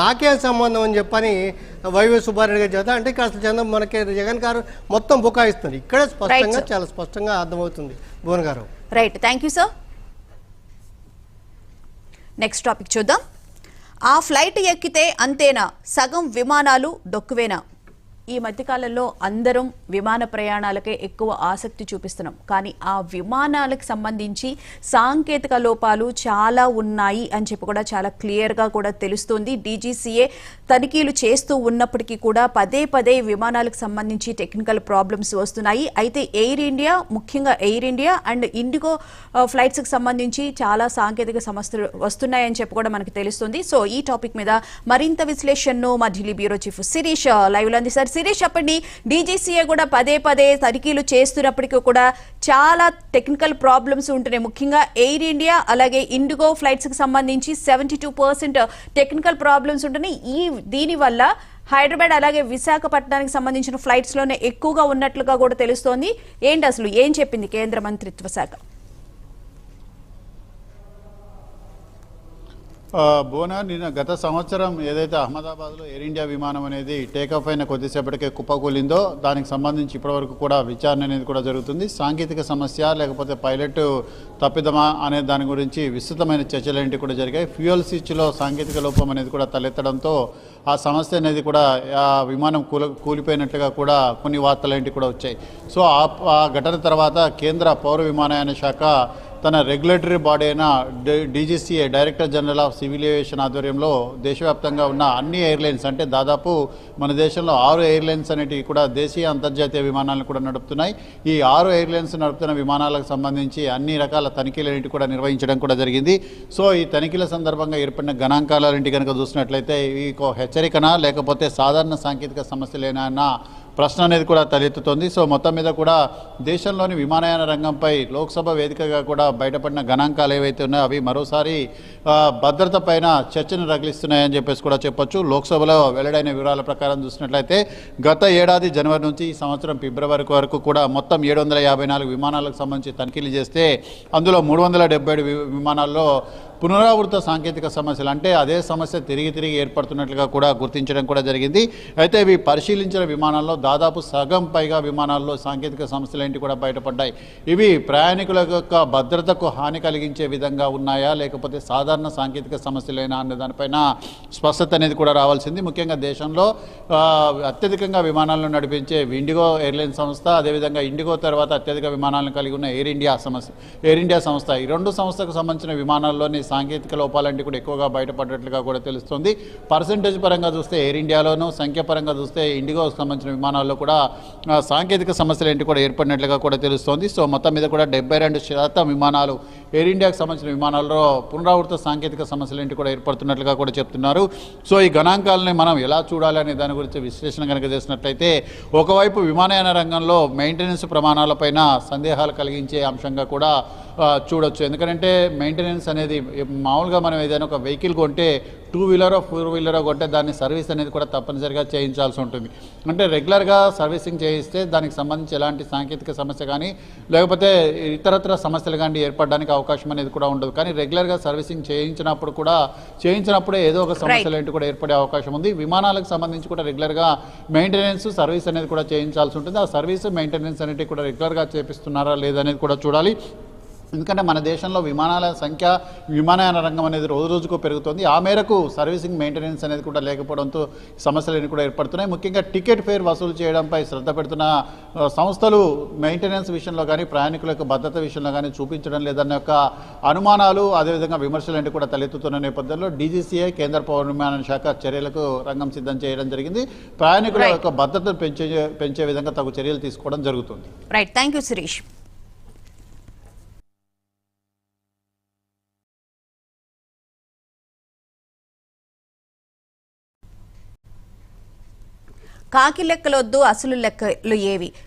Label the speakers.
Speaker 1: నాకేం సంబంధం అని చెప్పని వైవి సుబ్బారెడ్డి గారు చెప్తా అంటే అసలు చంద్ర మనకి జగన్ గారు మొత్తం బుకాయిస్తున్నారు. ఇక్కడే స్పష్టంగా చాలా స్పష్టంగా అర్థమవుతుంది భువన్ గారు.
Speaker 2: Right, thank you sir. Next topic చూద్దాం. ఆ ఫ్లైట్ ఎక్కితే అంతేనా, సగం విమానాలు డొక్కువేనా? ఈ మధ్యకాలంలో అందరం విమాన ప్రయాణాలకే ఎక్కువ ఆసక్తి చూపిస్తున్నాం. కానీ ఆ విమానాలకు సంబంధించి సాంకేతిక లోపాలు చాలా ఉన్నాయి అని చెప్పి కూడా చాలా క్లియర్గా కూడా తెలుస్తుంది. డీజీసీఏ తనిఖీలు చేస్తూ ఉన్నప్పటికీ కూడా పదే పదే విమానాలకు సంబంధించి టెక్నికల్ ప్రాబ్లమ్స్ వస్తున్నాయి. అయితే ఎయిర్ ఇండియా, ముఖ్యంగా ఎయిర్ ఇండియా అండ్ ఇండిగో ఫ్లైట్స్కి సంబంధించి చాలా సాంకేతిక సమస్యలు వస్తున్నాయని చెప్పి కూడా మనకు తెలుస్తుంది. సో ఈ టాపిక్ మీద మరింత విశ్లేషణను మా ఢిల్లీ బ్యూరో చీఫ్ శిరీష్ లైవ్లో అందిస్తారు. శిరీష్, చెప్పండి, డీజీసీఏ కూడా పదే పదే తనిఖీలు చేస్తున్నప్పటికీ కూడా చాలా టెక్నికల్ ప్రాబ్లమ్స్ ఉంటున్నాయి. ముఖ్యంగా ఎయిర్ ఇండియా అలాగే ఇండిగో ఫ్లైట్స్ కి సంబంధించి 72% టెక్నికల్ ప్రాబ్లమ్స్ ఉంటున్నాయి. దీనివల్ల హైదరాబాద్ అలాగే విశాఖపట్నానికి సంబంధించిన ఫ్లైట్స్ లోనే ఎక్కువగా ఉన్నట్లుగా కూడా తెలుస్తోంది. ఏంటి అసలు ఏం చెప్పింది కేంద్ర మంత్రిత్వ శాఖ?
Speaker 3: బోనా, నిన్న గత సంవత్సరం ఏదైతే అహ్మదాబాద్లో ఎయిర్ ఇండియా విమానం అనేది టేకాఫ్ అయిన కొద్దిసేపటికే కుప్పకూలిందో దానికి సంబంధించి ఇప్పటివరకు కూడా విచారణ అనేది కూడా జరుగుతుంది. సాంకేతిక సమస్య లేకపోతే పైలట్ తప్పిదమా అనే దాని గురించి విస్తృతమైన చర్చలేంటి కూడా జరిగాయి. ఫ్యూయల్ స్విచ్లో సాంకేతిక లోపం అనేది కూడా తలెత్తడంతో ఆ సమస్య అనేది కూడా ఆ విమానం కూలిపోయినట్లుగా కూడా కొన్ని వార్తలేంటి కూడా వచ్చాయి. సో ఆ ఘటన తర్వాత కేంద్ర పౌర విమానయాన శాఖ తన రెగ్యులేటరీ బాడీ అయిన DGCA, director general of civil aviation ఆధ్వర్యంలో దేశవ్యాప్తంగా ఉన్న అన్ని ఎయిర్లైన్స్, అంటే దాదాపు మన దేశంలో 6 ఎయిర్లైన్స్ అనేటివి కూడా దేశీయ అంతర్జాతీయ విమానాలను కూడా నడుపుతున్నాయి. ఈ 6 ఎయిర్లైన్స్ నడుపుతున్న విమానాలకు సంబంధించి అన్ని రకాల తనిఖీలన్నింటి కూడా నిర్వహించడం కూడా జరిగింది. సో ఈ తనిఖీల సందర్భంగా ఏర్పడిన గణాంకాలన్నింటి కనుక చూసినట్లయితే ఈ హెచ్చరికనా లేకపోతే సాధారణ సాంకేతిక సమస్యలేనా అన్న ప్రశ్న అనేది కూడా తలెత్తుతోంది. సో మొత్తం మీద కూడా దేశంలోని విమానయాన రంగంపై లోక్సభ వేదికగా కూడా బయటపడిన గణాంకాలు ఏవైతే ఉన్నాయో అవి మరోసారి భద్రత పైన చర్చను రగిలిస్తున్నాయని చెప్పేసి కూడా చెప్పొచ్చు. లోక్సభలో వెల్లడైన వివరాల ప్రకారం చూసినట్లయితే గత ఏడాది జనవరి నుంచి ఈ సంవత్సరం ఫిబ్రవరి వరకు కూడా మొత్తం 754 విమానాలకు సంబంధించి తనిఖీలు చేస్తే అందులో 377 విమానాల్లో పునరావృత సాంకేతిక సమస్యలు, అంటే అదే సమస్య తిరిగి ఏర్పడుతున్నట్లుగా కూడా గుర్తించడం కూడా జరిగింది. అయితే ఇవి పరిశీలించిన విమానాల్లో దాదాపు సగం పైగా విమానాల్లో సాంకేతిక సమస్యలు ఏంటి కూడా బయటపడ్డాయి. ఇవి ప్రయాణికుల యొక్క భద్రతకు హాని కలిగించే విధంగా ఉన్నాయా లేకపోతే సాధారణ సాంకేతిక సమస్యలేనా అనే దానిపైన స్పష్టత అనేది కూడా రావాల్సింది. ముఖ్యంగా దేశంలో అత్యధికంగా విమానాలను నడిపించే ఇండిగో ఎయిర్లైన్ సంస్థ, అదేవిధంగా ఇండిగో తర్వాత అత్యధిక విమానాలను కలిగి ఉన్న ఎయిర్ ఇండియా సంస్థ, ఈ 2 సంస్థలకు సంబంధించిన విమానాల్లోని సాంకేతిక లోపాలంటే కూడా ఎక్కువగా బయటపడ్డట్లుగా కూడా తెలుస్తుంది. పర్సెంటేజ్ పరంగా చూస్తే ఎయిర్ ఇండియాలోనూ, సంఖ్య పరంగా చూస్తే ఇండిగోకి సంబంధించిన విమానాల్లో కూడా సాంకేతిక సమస్యలు ఏంటి కూడా ఏర్పడినట్లుగా కూడా తెలుస్తోంది. సో మొత్తం మీద కూడా 72% విమానాలు ఎయిర్ ఇండియాకు సంబంధించిన విమానాల్లో పునరావృత సాంకేతిక సమస్యలు ఏంటి కూడా ఏర్పడుతున్నట్లుగా కూడా చెప్తున్నారు. సో ఈ గణాంకాలని మనం ఎలా చూడాలి అనే దాని గురించి విశ్లేషణ కనుక చేసినట్లయితే ఒకవైపు విమానయాన రంగంలో మెయింటెనెన్స్ ప్రమాణాలపైన సందేహాలు కలిగించే అంశంగా కూడా చూడొచ్చు. ఎందుకంటే మెయింటెనెన్స్ అనేది మామూలుగా మనం ఏదైనా ఒక వెహికల్ కొంటే 2 వీలరో 4 వీలరో కొంటే దాన్ని సర్వీస్ అనేది కూడా తప్పనిసరిగా చేయించాల్సి ఉంటుంది. అంటే రెగ్యులర్గా సర్వీసింగ్ చేయిస్తే దానికి సంబంధించి ఎలాంటి సాంకేతిక సమస్య కానీ లేకపోతే ఇతరత్ర సమస్యలు కానీ ఏర్పడడానికి అవకాశం అనేది కూడా ఉండదు. కానీ రెగ్యులర్గా సర్వీసింగ్ చేయించినప్పుడే ఏదో ఒక సమస్యలు ఏంటి కూడా ఏర్పడే అవకాశం ఉంది. విమానాలకు సంబంధించి కూడా రెగ్యులర్గా మెయింటెనెన్స్, సర్వీస్ అనేది కూడా చేయించాల్సి ఉంటుంది. ఆ సర్వీస్, మెయింటెనెన్స్ అనేవి కూడా రెగ్యులర్గా చేపిస్తున్నారా లేదనేది కూడా చూడాలి. ఎందుకంటే మన దేశంలో విమానాల సంఖ్య, విమానయాన రంగం అనేది రోజుకు పెరుగుతుంది. ఆ మేరకు సర్వీసింగ్, మెయింటెనెన్స్ అనేది కూడా లేకపోవడంతో సమస్యలు కూడా ఏర్పడుతున్నాయి. ముఖ్యంగా టికెట్ ఫేర్ వసూలు చేయడంపై శ్రద్ధ పెడుతున్న సంస్థలు మెయింటెనెన్స్ విషయంలో కానీ ప్రయాణికుల యొక్క భద్రత విషయంలో కానీ చూపించడం లేదన్న యొక్క అనుమానాలు, అదేవిధంగా విమర్శలు అంటే కూడా తలెత్తుతున్న నేపథ్యంలో డీజీసీఏ, కేంద్ర పౌర విమానయాన శాఖ చర్యలకు రంగం సిద్ధం చేయడం జరిగింది. ప్రయాణికుల యొక్క భద్రతను పెంచే విధంగా తగు చర్యలు తీసుకోవడం జరుగుతుంది.
Speaker 2: Right, thank you Shirish. కాకి లెక్కలొద్దు, అసలు లెక్కలు ఏవి?